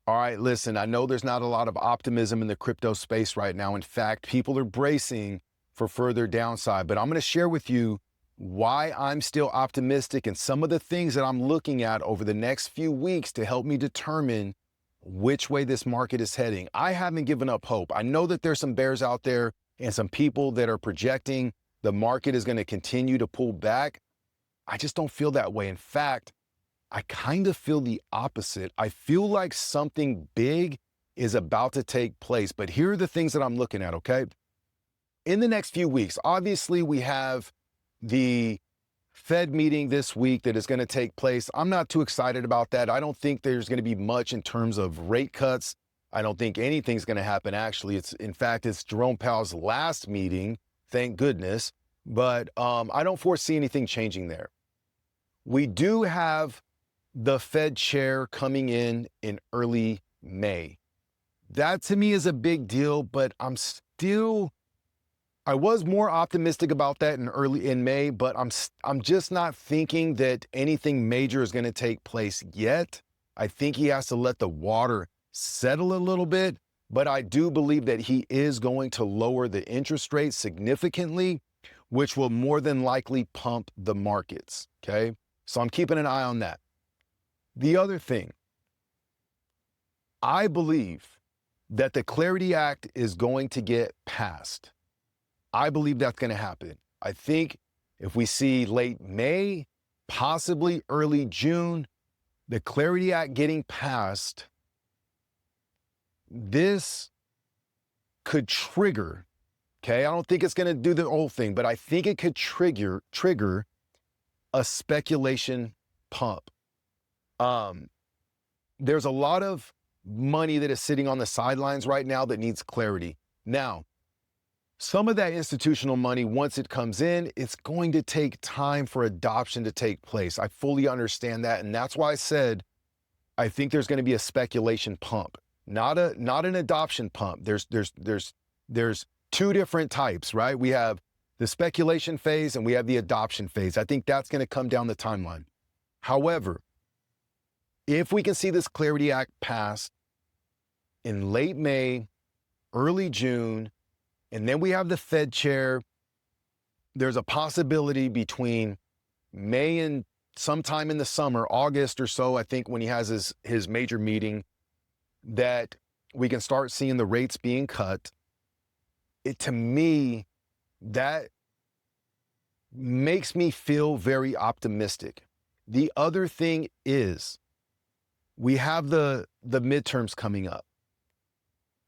All right, listen, I know there's not a lot of optimism in the crypto space right now. In fact, people are bracing for further downside, but I'm going to share with you why I'm still optimistic and some of the things that I'm looking at over the next few weeks to help me determine which way this market is heading. I haven't given up hope. I know that there's some bears out there and some people that are projecting the market is going to continue to pull back. I just don't feel that way. In fact, I kind of feel the opposite. I feel like something big is about to take place. But here are the things that I'm looking at, okay? In the next few weeks, obviously we have the Fed meeting this week that is going to take place. I'm not too excited about that. I don't think there's going to be much in terms of rate cuts. I don't think anything's going to happen, actually. In fact, it's Jerome Powell's last meeting, thank goodness. But I don't foresee anything changing there. We do have the Fed chair coming in early May. That to me is a big deal, but I was more optimistic about that in May, but I'm just not thinking that anything major is going to take place yet. I think he has to let the water settle a little bit, but I do believe that he is going to lower the interest rate significantly, which will more than likely pump the markets, okay? So I'm keeping an eye on that. The other thing, I believe that the Clarity Act is going to get passed. I believe that's going to happen. I think if we see late May, possibly early June, the Clarity Act getting passed, this could trigger, okay? I don't think it's going to do the whole thing, but I think it could trigger a speculation pump. There's a lot of money that is sitting on the sidelines right now that needs clarity. Now, some of that institutional money, once it comes in, it's going to take time for adoption to take place. I fully understand that. And that's why I said, I think there's going to be a speculation pump, not an adoption pump. There's two different types, right? We have the speculation phase and we have the adoption phase. I think that's going to come down the timeline. However, if we can see this Clarity Act passed in late May, early June, and then we have the Fed chair, there's a possibility between May and sometime in the summer, August or so, I think when he has his major meeting, that we can start seeing the rates being cut. To me, that makes me feel very optimistic. The other thing is, we have the midterms coming up.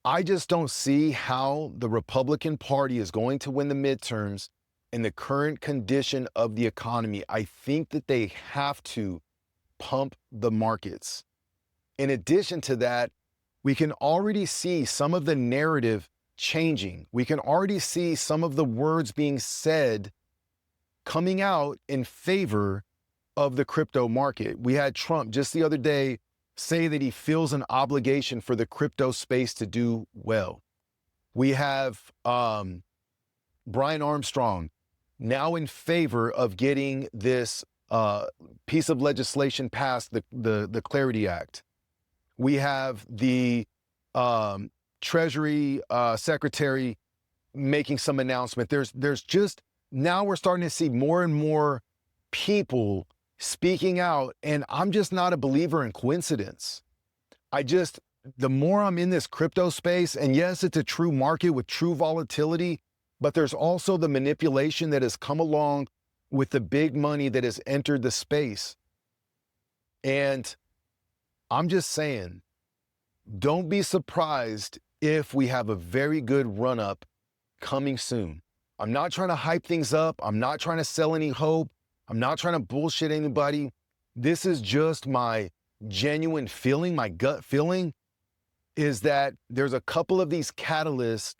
I just don't see how the Republican Party is going to win the midterms in the current condition of the economy. I think that they have to pump the markets. In addition to that, we can already see some of the narrative changing. We can already see some of the words being said coming out in favor of the crypto market. We had Trump just the other day say that he feels an obligation for the crypto space to do well. We have Brian Armstrong now in favor of getting this piece of legislation passed, the Clarity Act. We have the Treasury Secretary making some announcement. There's just, now we're starting to see more and more people speaking out, and I'm just not a believer in coincidence. The more I'm in this crypto space, and yes, it's a true market with true volatility, but there's also the manipulation that has come along with the big money that has entered the space. And I'm just saying, don't be surprised if we have a very good run-up coming soon. I'm not trying to hype things up. I'm not trying to sell any hope. I'm not trying to bullshit anybody. This is just my genuine feeling, my gut feeling, is that there's a couple of these catalysts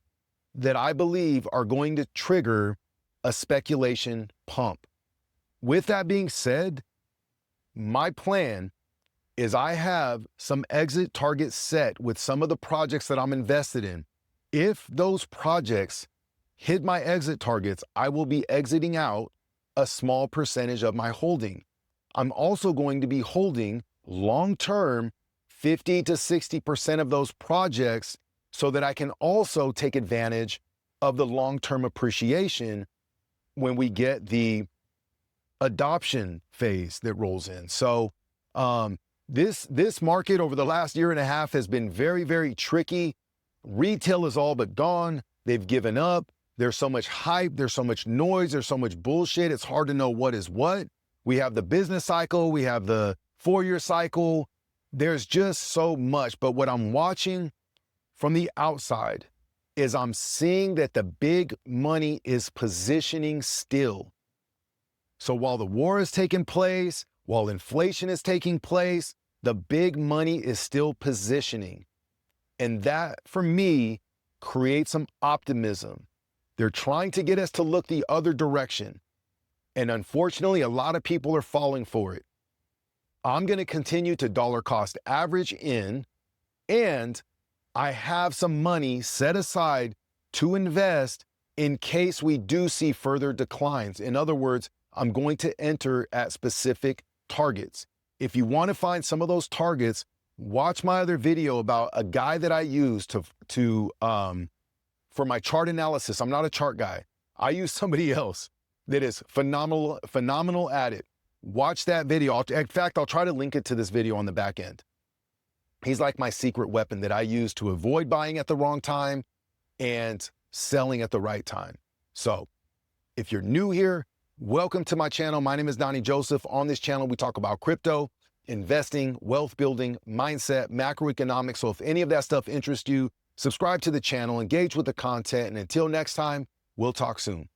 that I believe are going to trigger a speculation pump. With that being said, my plan is I have some exit targets set with some of the projects that I'm invested in. If those projects hit my exit targets, I will be exiting out a small percentage of my holding. I'm also going to be holding long-term 50 to 60% of those projects so that I can also take advantage of the long-term appreciation when we get the adoption phase that rolls in. So this market over the last year and a half has been very, very tricky. Retail is all but gone. They've given up. There's so much hype. There's so much noise. There's so much bullshit. It's hard to know what is what. We have the business cycle. We have the 4-year cycle. There's just so much. But what I'm watching from the outside is I'm seeing that the big money is positioning still. So while the war is taking place, while inflation is taking place, the big money is still positioning. And that, for me, creates some optimism. They're trying to get us to look the other direction. And unfortunately, a lot of people are falling for it. I'm going to continue to dollar cost average in, and I have some money set aside to invest in case we do see further declines. In other words, I'm going to enter at specific targets. If you want to find some of those targets, watch my other video about a guy that I use for my chart analysis. I'm not a chart guy. I use somebody else that is phenomenal at it. Watch that video. In fact, I'll try to link it to this video on the back end. He's like my secret weapon that I use to avoid buying at the wrong time and selling at the right time. So if you're new here, welcome to my channel. My name is Donnie Joseph. On this channel, we talk about crypto, investing, wealth building, mindset, macroeconomics. So if any of that stuff interests you, subscribe to the channel, engage with the content, and until next time, we'll talk soon.